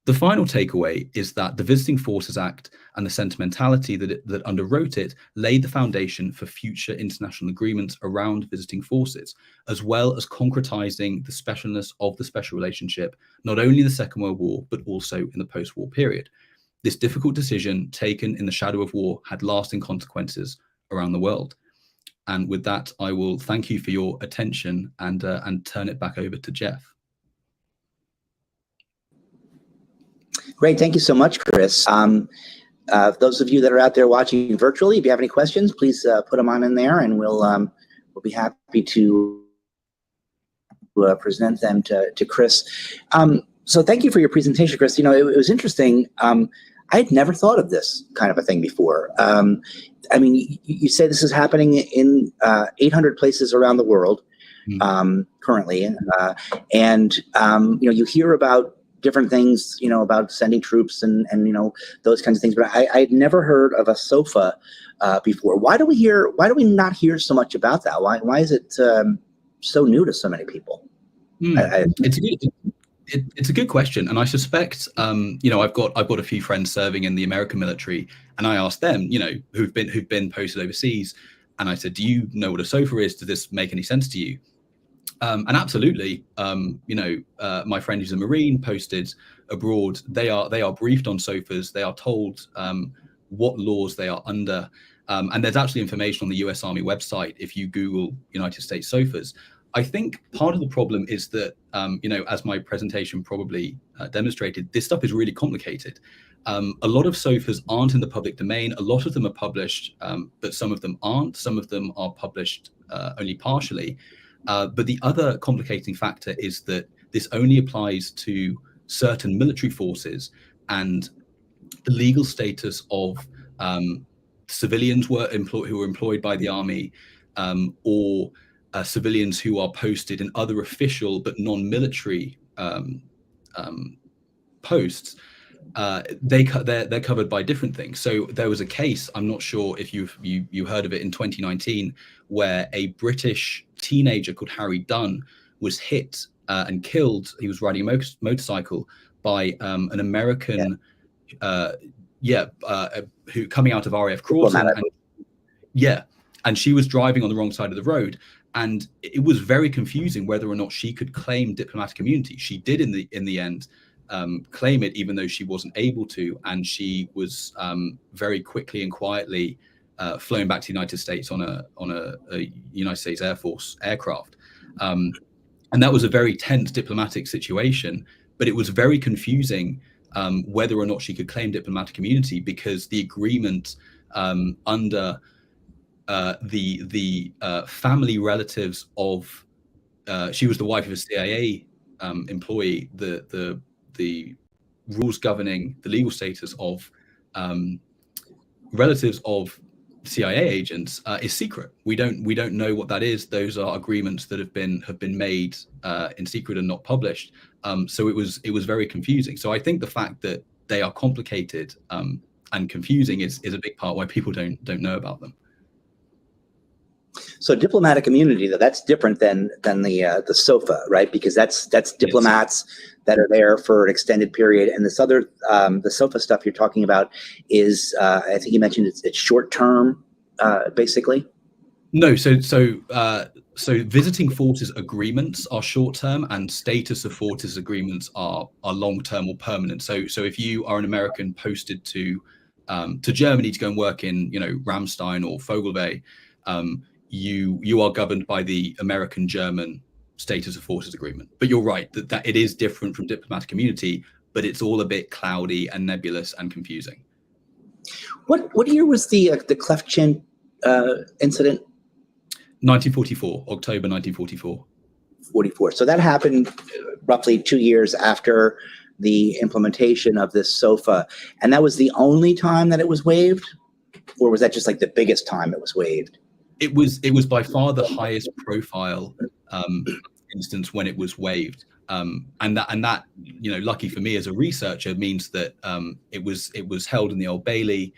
The final takeaway is that the Visiting Forces Act and the sentimentality that underwrote it laid the foundation for future international agreements around visiting forces, as well as concretizing the specialness of the special relationship, not only in the Second World War, but also in the post-war period. This difficult decision taken in the shadow of war had lasting consequences around the world. And with that, I will thank you for your attention and turn it back over to Jeff. Great. Thank you so much, Chris. Those of you that are out there watching virtually, if you have any questions, please put them on in there, and we'll be happy to present them to Chris. So thank you for your presentation, Chris. You know, it was interesting. I had never thought of this kind of a thing before. I mean, you say this is happening in 800 places around the world currently, and you know, you hear about different things, about sending troops and those kinds of things. But I'd never heard of a SOFA before. Why do we not hear so much about that? Why is it so new to so many people? It's a good question, and I suspect I've got a few friends serving in the American military, and I asked them who've been posted overseas, and I said, do you know what a SOFA is? Does this make any sense to you? And absolutely, my friend who's a Marine posted abroad, they are briefed on SOFAs. They are told what laws they are under, and there's actually information on the US Army website if you Google United States SOFAs. I think part of the problem is that, as my presentation probably demonstrated, this stuff is really complicated. A lot of SOFAs aren't in the public domain. A lot of them are published, but some of them aren't. Some of them are published only partially. But the other complicating factor is that this only applies to certain military forces, and the legal status of civilians who were employed by the army, or civilians who are posted in other official but non-military posts, they're covered by different things. So there was a case, I'm not sure if you heard of it, in 2019, where a British teenager called Harry Dunn was hit and killed. He was riding a motorcycle by an American, who coming out of RAF Crawson, and she was driving on the wrong side of the road, and it was very confusing whether or not she could claim diplomatic immunity. She did in the end claim it, even though she wasn't able to, and she was very quickly and quietly flown back to the United States on a United States Air Force aircraft. And that was a very tense diplomatic situation, but it was very confusing whether or not she could claim diplomatic immunity, because the agreement under the family relatives of, she was the wife of a CIA employee, the rules governing the legal status of relatives of CIA agents is secret. We don't know what that is. Those are agreements that have been made in secret and not published. So it was very confusing. So I think the fact that they are complicated and confusing is a big part why people don't know about them. So diplomatic immunity, though, that's different than the SOFA, right? Because that's diplomats that are there for an extended period, and this other the SOFA stuff you're talking about is I think you mentioned it's short term, basically. No, so visiting forces agreements are short term, and status of forces agreements are long term or permanent. So if you are an American posted to Germany to go and work in Ramstein or Vogelbay, you are governed by the American-German status of forces agreement. But you're right that it is different from diplomatic immunity, but it's all a bit cloudy and nebulous and confusing. What year was the cleft chin incident? 1944, October 1944. 44. So that happened roughly 2 years after the implementation of this SOFA, and that was the only time that it was waived, or was that just like the biggest time it was waived? It was by far the highest profile instance when it was waived, and that lucky for me as a researcher, means that it was held in the Old Bailey.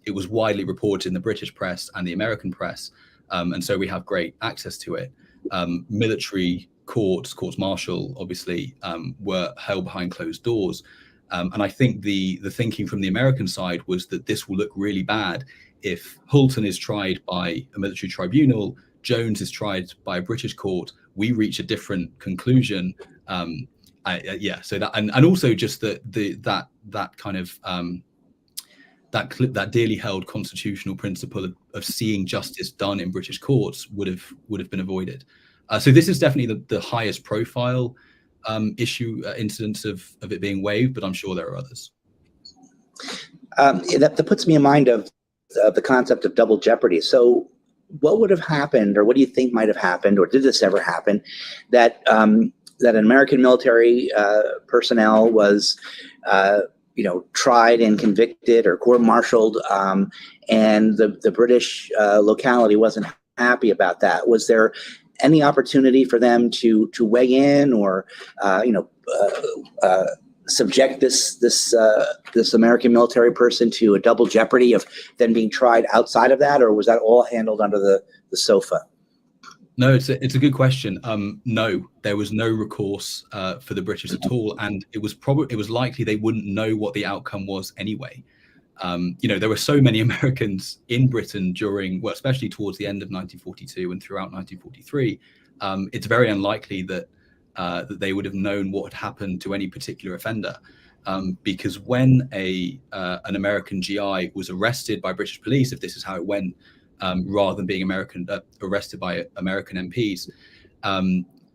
It was widely reported in the British press and the American press, and so we have great access to it. Military courts martial, obviously, were held behind closed doors, and I think the thinking from the American side was that this will look really bad if Hulton is tried by a military tribunal, Jones is tried by a British court. We reach a different conclusion. So that, and also just that kind of that dearly held constitutional principle of seeing justice done in British courts would have been avoided. So this is definitely the highest profile incidence of it being waived, but I'm sure there are others. That puts me in mind of the concept of double jeopardy. So what would have happened, or what do you think might have happened, or did this ever happen, that that an American military personnel was tried and convicted or court-martialed, and the British locality wasn't happy about that? Was there any opportunity for them to weigh in or subject this American military person to a double jeopardy of then being tried outside of that, or was that all handled under the sofa? No, it's a good question. No, there was no recourse for the British at all, and it was likely they wouldn't know what the outcome was anyway. There were so many Americans in Britain during, well, especially towards the end of 1942 and throughout 1943. It's very unlikely that they would have known what had happened to any particular offender, because when an American GI was arrested by British police, if this is how it went, rather than being arrested by American MPs,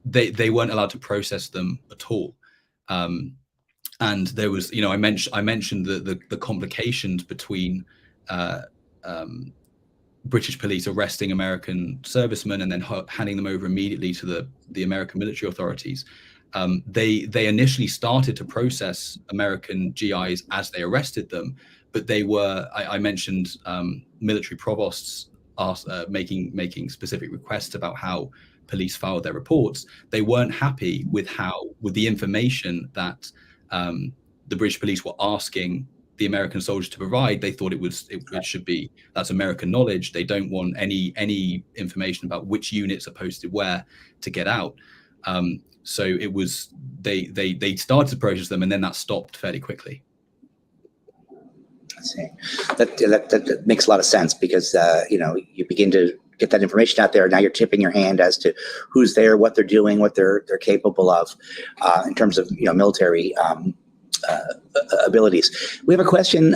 they weren't allowed to process them at all. And there was, I mentioned the complications between British police arresting American servicemen and then handing them over immediately to the American military authorities. They initially started to process American GIs as they arrested them, but they were, I mentioned, military provosts making specific requests about how police filed their reports. They weren't happy with the information that the British police were asking the American soldiers to provide. They thought it should be, that's American knowledge. They don't want any information about which units are posted where to get out. So it was they started to process them, and then that stopped fairly quickly. I see. That makes a lot of sense, because you begin to get that information out there. Now you're tipping your hand as to who's there, what they're doing, what they're capable of in terms of military abilities. We have a question.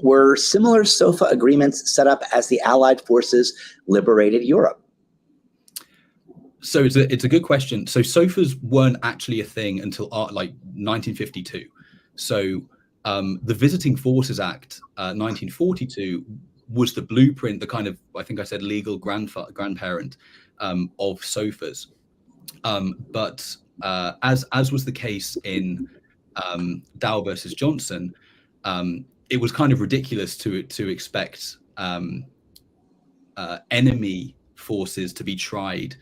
Were similar SOFA agreements set up as the Allied forces liberated Europe? So it's a good question. So SOFAs weren't actually a thing until like 1952. So the Visiting Forces Act 1942 was the blueprint, the kind of, I think I said, legal grandparent of SOFAs. But as was the case in Dow versus Johnson, it was kind of ridiculous to expect enemy forces to be tried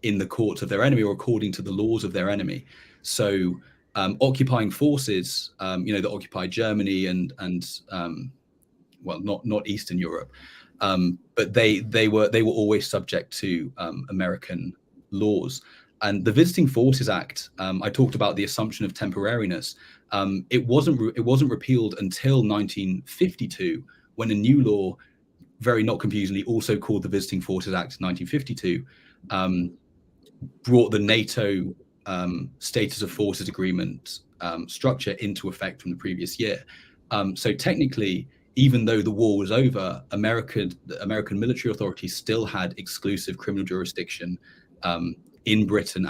in the courts of their enemy or according to the laws of their enemy. So occupying forces, that occupied Germany and well, not Eastern Europe, but they were always subject to American laws. And the Visiting Forces Act, I talked about the assumption of temporariness. It wasn't repealed until 1952, when a new law, very not confusingly, also called the Visiting Forces Act 1952, brought the NATO Status of Forces Agreement structure into effect from the previous year. So technically, even though the war was over, American military authorities still had exclusive criminal jurisdiction in Britain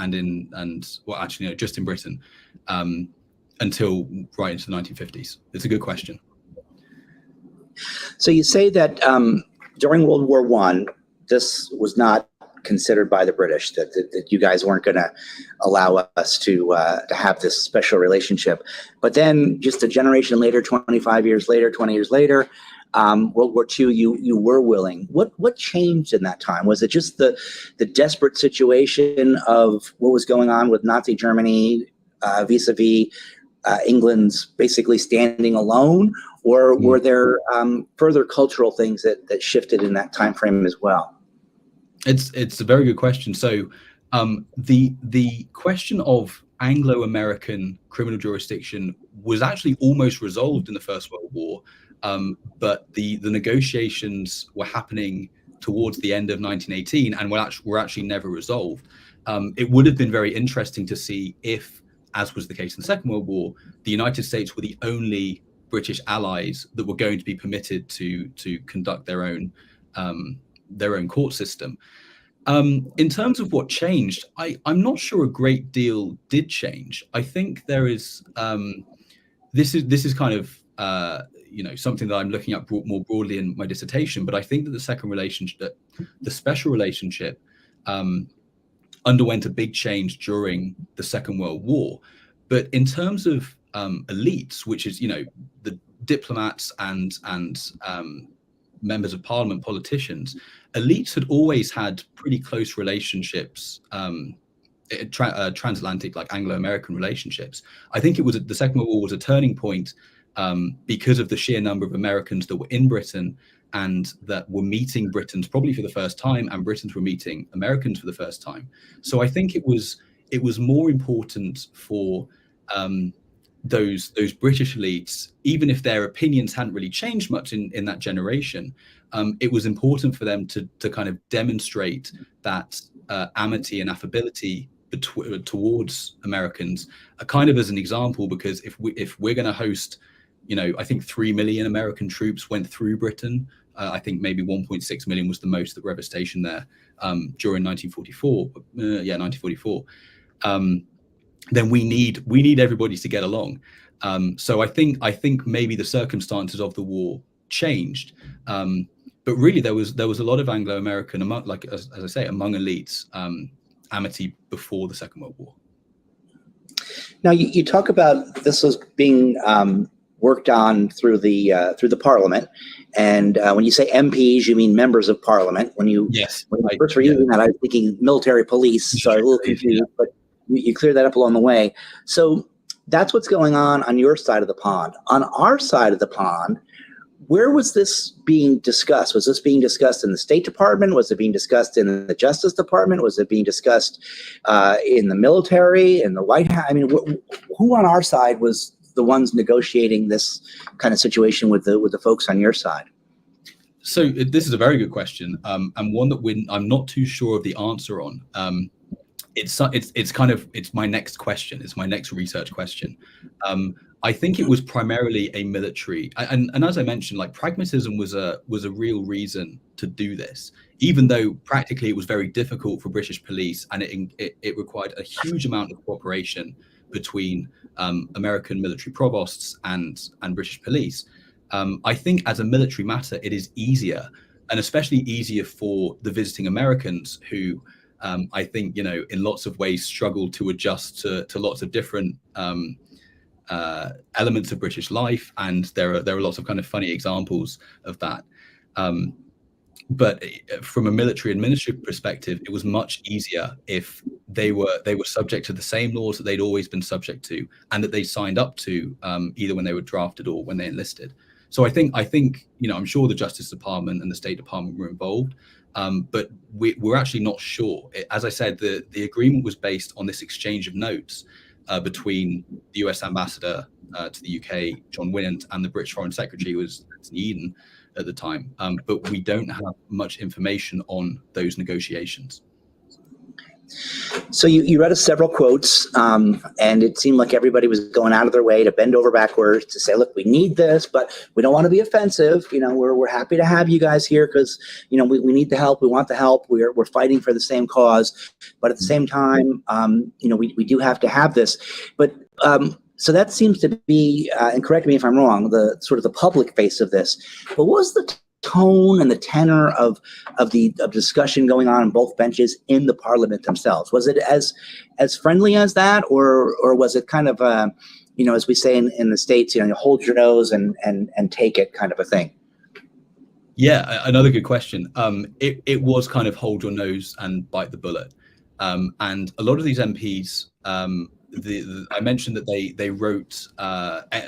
just in Britain until right into the 1950s. It's a good question. So you say that during World War I, this was not considered by the British, that you guys weren't going to allow us to have this special relationship. But then just a generation later, 25 years later, 20 years later, World War II, you were willing. What changed in that time? Was it just the desperate situation of what was going on with Nazi Germany vis-a-vis England's basically standing alone, or were there further cultural things that shifted in that time frame as well? It's a very good question. So the question of Anglo-American criminal jurisdiction was actually almost resolved in the First World War, but the negotiations were happening towards the end of 1918 and were actually never resolved. It would have been very interesting to see if, as was the case in the Second World War, the United States were the only British allies that were going to be permitted to conduct their own court system. In terms of what changed, I'm not sure a great deal did change. I think there is this is kind of something that I'm looking at more broadly in my dissertation. But I think that the special relationship underwent a big change during the Second World War. But in terms of elites, which is the diplomats and members of parliament, politicians, elites had always had pretty close relationships, transatlantic, like Anglo-American relationships. I think the Second World War was a turning point because of the sheer number of Americans that were in Britain and that were meeting Britons probably for the first time, and Britons were meeting Americans for the first time. So I think it was more important for those British elites, even if their opinions hadn't really changed much in that generation. It was important for them to kind of demonstrate that amity and affability towards Americans, kind of as an example, because if we're going to host, I think 3 million American troops went through Britain. I think maybe 1.6 million was the most that were ever stationed there during 1944. 1944. Then we need everybody to get along. So I think maybe the circumstances of the war changed, but really there was a lot of Anglo-American, among, like as I say, among elites, amity before the Second World War. Now you talk about this was being worked on through the Parliament, and when you say MPs, you mean members of Parliament. When you first were using that, I was thinking military police, so I was a little confused, but you cleared that up along the way. So that's what's going on your side of the pond. On our side of the pond, where was this being discussed? Was this being discussed in the State Department? Was it being discussed in the Justice Department? Was it being discussed in the military, in the White House? I mean, who on our side was the ones negotiating this kind of situation with the folks on your side? So this is a very good question, and one that I'm not too sure of the answer on. It's my next question. It's my next research question. I think it was primarily a military, and as I mentioned, like pragmatism was a real reason to do this, even though practically it was very difficult for British police, and it required a huge amount of cooperation between American military provosts and British police. I think as a military matter, it is easier, and especially easier for the visiting Americans who I think, in lots of ways struggle to adjust to lots of different elements of British life, and there are lots of kind of funny examples of that. But from a military administrative perspective, it was much easier if they were subject to the same laws that they'd always been subject to, and that they signed up to either when they were drafted or when they enlisted. So I think I'm sure the Justice Department and the State Department were involved, but we're actually not sure. As I said, the agreement was based on this exchange of notes between the US ambassador to the UK, John Winant, and the British Foreign Secretary, was Eden at the time, but we don't have much information on those negotiations. So you read us several quotes, and it seemed like everybody was going out of their way to bend over backwards to say, look, we need this, but we don't want to be offensive. We're happy to have you guys here because, we need the help. We want the help. We're fighting for the same cause. But at the same time, we do have to have this. But so that seems to be, and correct me if I'm wrong, the sort of the public face of this. But what was the tone and the tenor of discussion going on both benches in the Parliament themselves? Was it as friendly as that, or was it kind of as we say in the States, hold your nose and take it kind of a thing? Yeah, another good question. It was kind of hold your nose and bite the bullet, and a lot of these MPs. I mentioned that they wrote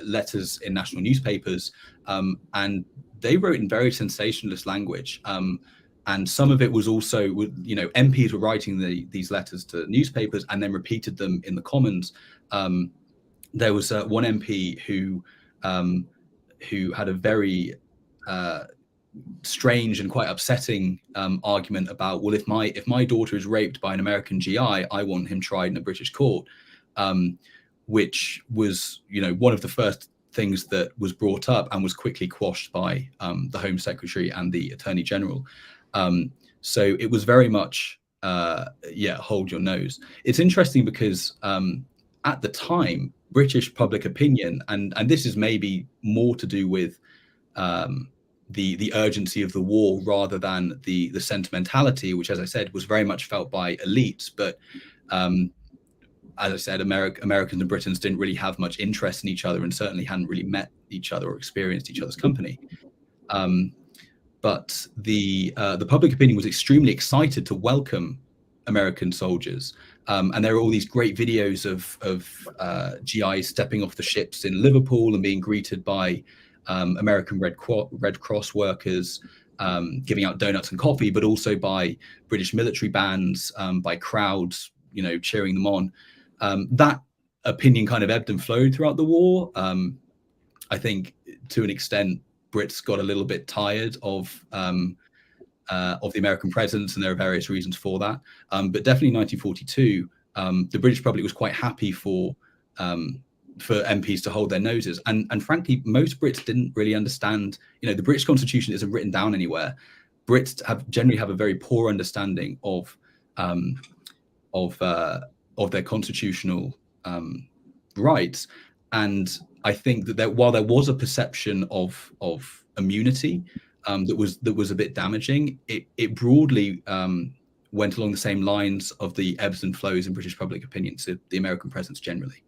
letters in national newspapers, and they wrote in very sensationalist language. And some of it was also, MPs were writing these letters to newspapers and then repeated them in the Commons. There was one MP who had a very strange and quite upsetting argument about, well, if my daughter is raped by an American GI, I want him tried in a British court. Which was, one of the first things that was brought up and was quickly quashed by the Home Secretary and the Attorney General. So it was very much, hold your nose. It's interesting because at the time, British public opinion, and this is maybe more to do with the urgency of the war rather than the sentimentality, which, as I said, was very much felt by elites, but as I said, Americans and Britons didn't really have much interest in each other, and certainly hadn't really met each other or experienced each other's company. but the public opinion was extremely excited to welcome American soldiers. And there are all these great videos of GIs stepping off the ships in Liverpool and being greeted by American Red Cross workers, giving out donuts and coffee, but also by British military bands, by crowds, cheering them on. That opinion kind of ebbed and flowed throughout the war. I think to an extent, Brits got a little bit tired of the American presence, and there are various reasons for that. But definitely in 1942, the British public was quite happy for MPs to hold their noses. And frankly, most Brits didn't really understand, the British Constitution isn't written down anywhere. Brits generally have a very poor understanding of their constitutional rights. And I think that while there was a perception of immunity that was a bit damaging, it broadly went along the same lines of the ebbs and flows in British public opinion, so the American presence generally.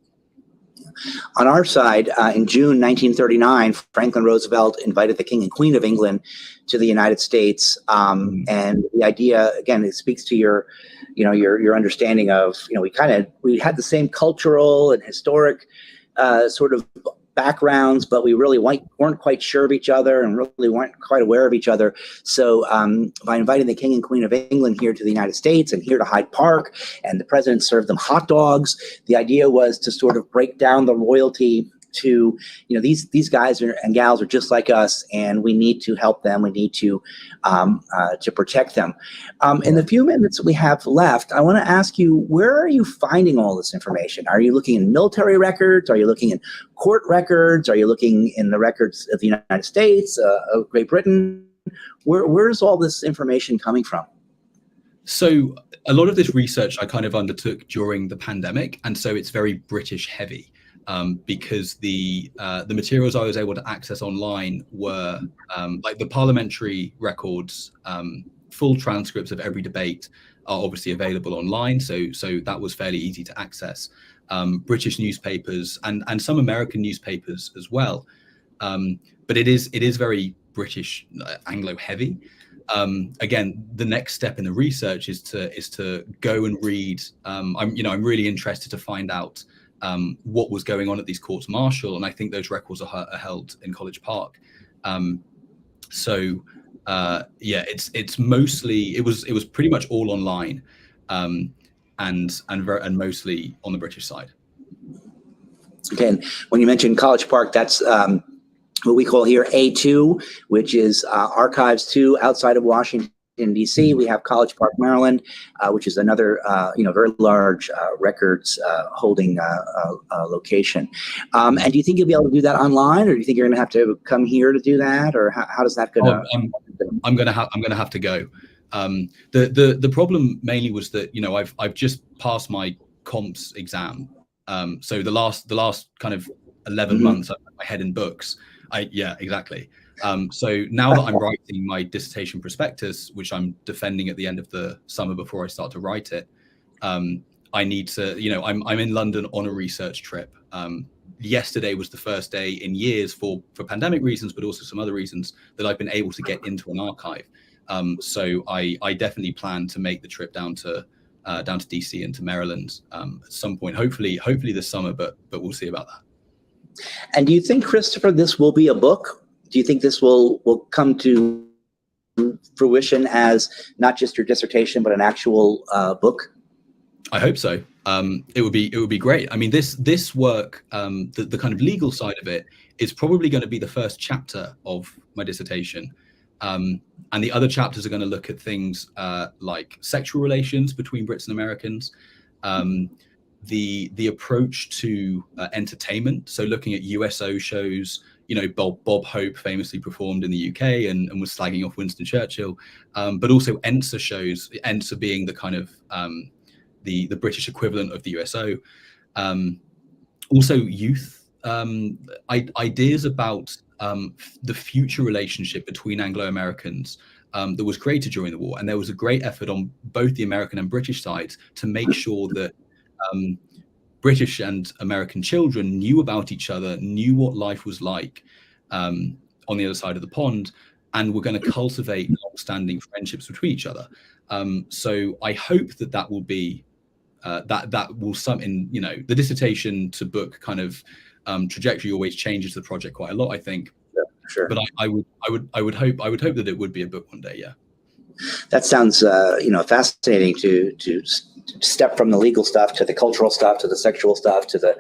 On our side, in June 1939, Franklin Roosevelt invited the King and Queen of England to the United States, and the idea, again, it speaks to your understanding of, we had the same cultural and historic sort of backgrounds, but we really weren't quite sure of each other and really weren't quite aware of each other. So by inviting the King and Queen of England here to the United States and here to Hyde Park, and the president served them hot dogs, the idea was to sort of break down the royalty to, these guys and gals are just like us, and we need to help them. We need to protect them. In the few minutes we have left, I want to ask you, where are you finding all this information? Are you looking in military records? Are you looking in court records? Are you looking in the records of the United States, of Great Britain? Where's all this information coming from? So a lot of this research I kind of undertook during the pandemic, and so it's very British heavy. Because the materials I was able to access online were like the parliamentary records, full transcripts of every debate are obviously available online, so that was fairly easy to access. British newspapers and some American newspapers as well, but it is very British Anglo heavy. Again, the next step in the research is to go and read. I'm really interested to find out what was going on at these courts martial, and I think those records are held in College Park. It's mostly it was pretty much all online, and mostly on the British side. Okay, and when you mentioned College Park, that's what we call here A2, which is Archives 2 outside of Washington, D.C. We have College Park, Maryland, which is another, very large records holding location. And do you think you'll be able to do that online, or do you think you're going to have to come here to do that, or how does that go? I'm going to have to go. The problem mainly was that I've just passed my comps exam, so the last kind of 11 months I've had my head in books. Exactly. So now that I'm writing my dissertation prospectus, which I'm defending at the end of the summer before I start to write it, I need to, I'm in London on a research trip. Yesterday was the first day in years for pandemic reasons, but also some other reasons that I've been able to get into an archive. So I definitely plan to make the trip down to DC and to Maryland at some point, hopefully this summer, but we'll see about that. And do you think, Christopher, this will be a book? Do you think this will come to fruition as not just your dissertation, but an actual book? I hope so. It would be great. I mean, this work, the kind of legal side of it, is probably going to be the first chapter of my dissertation, and the other chapters are going to look at things like sexual relations between Brits and Americans, the approach to entertainment. So looking at USO shows. Bob Hope famously performed in the UK and was slagging off Winston Churchill, but also ENSA shows, ENSA being the kind of the British equivalent of the USO. Also youth, ideas about the future relationship between Anglo-Americans that was created during the war. And there was a great effort on both the American and British sides to make sure that British and American children knew about each other, knew what life was like on the other side of the pond, and we're going to cultivate long-standing friendships between each other. So I hope that that will be that will sum in, you know, the dissertation to book kind of trajectory always changes the project quite a lot, I think. Yeah, sure. But I would hope that it would be a book one day. Yeah. That sounds fascinating to step from the legal stuff to the cultural stuff to the sexual stuff to the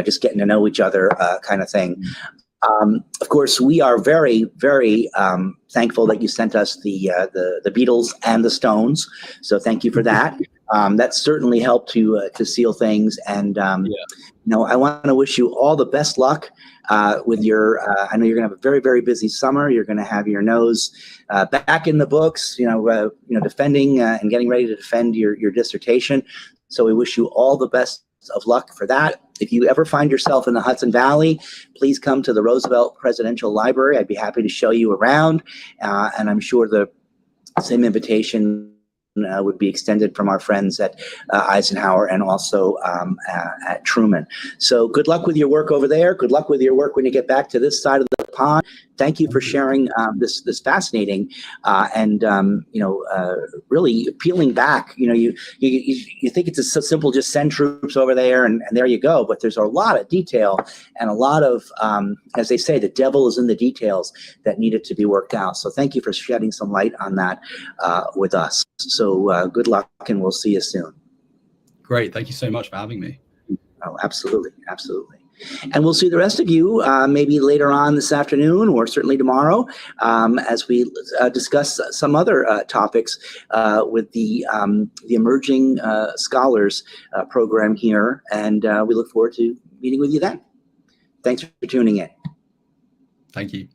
just getting to know each other kind of thing. Of course, we are very, very thankful that you sent us the Beatles and the Stones. So thank you for that. That certainly helped to seal things. And I want to wish you all the best luck with your. I know you're going to have a very, very busy summer. You're going to have your nose back in the books. Defending and getting ready to defend your dissertation. So we wish you all the best of luck for that. If you ever find yourself in the Hudson Valley, please come to the Roosevelt Presidential Library. I'd be happy to show you around, and I'm sure the same invitation would be extended from our friends at Eisenhower and also at Truman. So good luck with your work over there. Good luck with your work when you get back to this side of the pond. Thank you for sharing this fascinating and really peeling back. You think it's so simple, just send troops over there and there you go. But there's a lot of detail and a lot of, as they say, the devil is in the details that needed to be worked out. So thank you for shedding some light on that with us. So good luck, and we'll see you soon. Great. Thank you so much for having me. Oh, absolutely. Absolutely. And we'll see the rest of you maybe later on this afternoon or certainly tomorrow as we discuss some other topics with the Emerging Scholars program here. And we look forward to meeting with you then. Thanks for tuning in. Thank you.